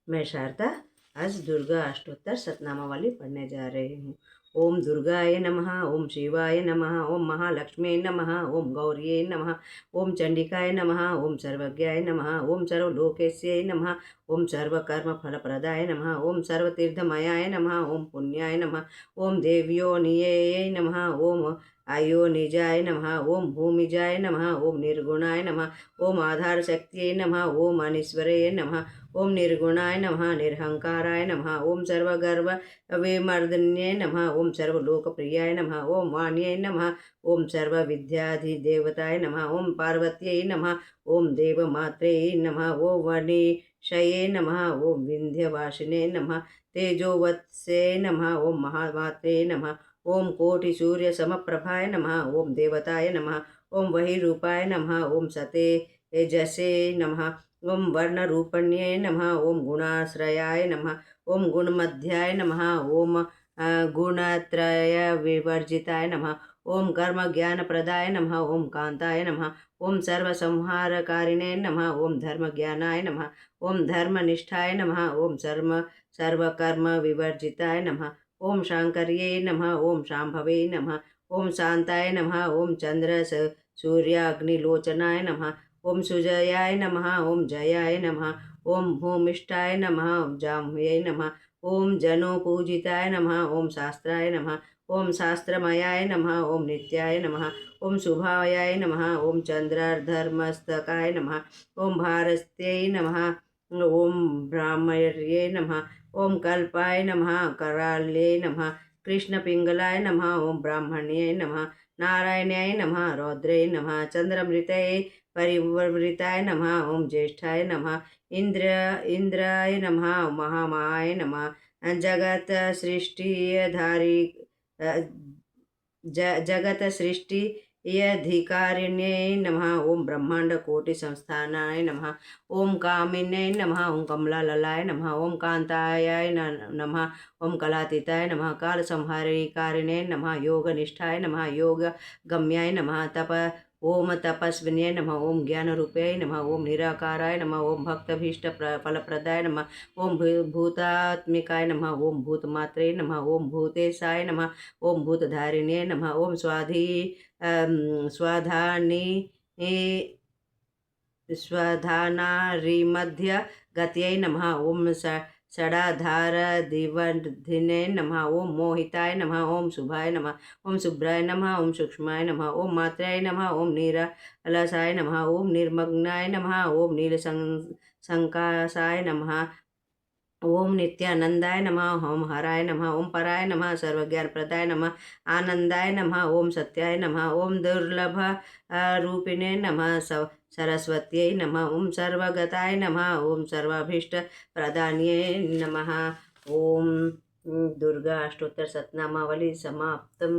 मैं शारदा आज दुर्गा अष्टोत्तर शतनामावली पढ़ने जा रही हूँ। ओम दुर्गाय नमः, ओम शिवाय नमः, ओम महालक्ष्मी नमः, ओम गौर्ये नमः, ओम चंडिकाय नमः, ओम सर्वज्ञाय नमः, ओम सर्वलोकेश्यै नमः, ओम सर्वकर्मफलप्रदाय नमः, ओम सर्वतीर्थमयाय नमः, ओम पुण्याय नमः, ओम देव्योनिये नमः, ओम आयोनिजाय नमः, ओम भूमिजाय नमः, ओम निर्गुणाय नमः, ओम आधारशक्त्यै नमः, ओम अनीश्वरये नमः, ओम निर्गुणाय नमः, निरहंकाराय नमः, ओम सर्वगर्व विमर्दन्ये नमः, ओम सर्वलोकप्रियाय नमः, ओम वाण्यै नमः, ओम सर्वविद्याधिदेवताय नमः, ओम पार्वत्यै नमः, ओम देवमात्रे नमः, ओम वणिशये नमः, ओम विंध्यवासिने नमः, तेजोवत्से नमः, ओम महामात्रे नमः, ओम कोटि सूर्य समप्रभाय नमः, ओम देवताय नमः, ओम वही नमः, ओम सते तेजसे नमः, ओम वर्णरूपण्ये नमः, ओम गुणाश्रयाय नमः, ओम गुणमध्याय नमः, ओम गुणत्रय विवर्जिताय नमः, ओम कर्म ज्ञान प्रदाय नमः, ओम कांताय नमः, ओम सर्वसंहारकारिणे नमः, ओम धर्म ज्ञानाय नमः, ओम धर्मनिष्ठाय नमः, ओम सर्वकर्म विवर्जिताय नमः, ओम शांकर्ये नमः, ओम शांभवे नमः, ओम शांताय नमः, ओम चंद्र सूर्याग्निलोचनाय नमः, ओम सुजयाय नमः, ओम जयाय नमः, ओम भूमिष्ठाय नमः, ओम जाह्नव्यै नमः, ओम जनोपूजिताय नमः, ओम शास्त्राय नमः, ओम शास्त्रमयाय नमः, ओम नित्याय नमः, ओम शुभायाय नमः, ओम चंद्रार्धर्मस्तकाय नमः, ओम भारस्त्यै नमः, ओम ब्राह्मण्ये नमः, ओम कल्पाय नमः, कराल्ये नमः, कृष्णपिंगलाय नमः, ओम ब्राह्मण्ये नमः, नारायण्याय नमः, रौद्रे नमः, चंद्रमृतये परिवृताय नमः, ओम ज्येष्ठाय नमः, इंद्राय नमः, महामाय नमः, जगत सृष्टिधारी जगत सृष्टि यधिकारिण्ये नमः, ओम ब्रह्मांड कोटि संस्थानाय नमः, ओम कामिन्ये नमः, ओम कमलाललाय नमः, ओम कांताय नमः, ओम कलातीताय नमः, काल संहारिकारिणे नमः, योग निष्ठाय नमः, योग गम्याय नमः, ओम तपस्विन्ये नमः, ओम ज्ञान रूपाय नमः, ओम निराकाराय नमः, ओम भक्तभीष्ट फलप्रदाय नमः, ओम भूतात्मिकाय नमः, ओम भूतमात्रे नमः, ओम भूतेशाय नमः, ओम भूतधारिणे नमः, ओम स्वाधानी स्वधानारिमध्य गत्यै नमः, ओम षडाधार दिवर्धिने नमः, ओम मोहिताय नमः, ओम शुभाय नमः, ओम शुभ्राय नमः, ओम सूक्ष्माय नमः, ओम मात्राय नमः, ओम निरलसाय नमः, ओम निर्मग्नाय नमः, ओम नीलसंकासाय नमः, ओम नित्यानंदाय नमः, ओम हराय नमः, ओम पराय नमः, सर्वज्ञान प्रदाय नमः, आनंदाय नमः, ओम सत्याय नमः, ओम दुर्लभ रूपिणे नमः, सरस्वत्यै नमः, ओम सर्वगताय नमः, ओम सर्वाभीष्ट प्रदान्ये नमः। ओम दुर्गा अष्टोत्तर शतनामावली समाप्तम।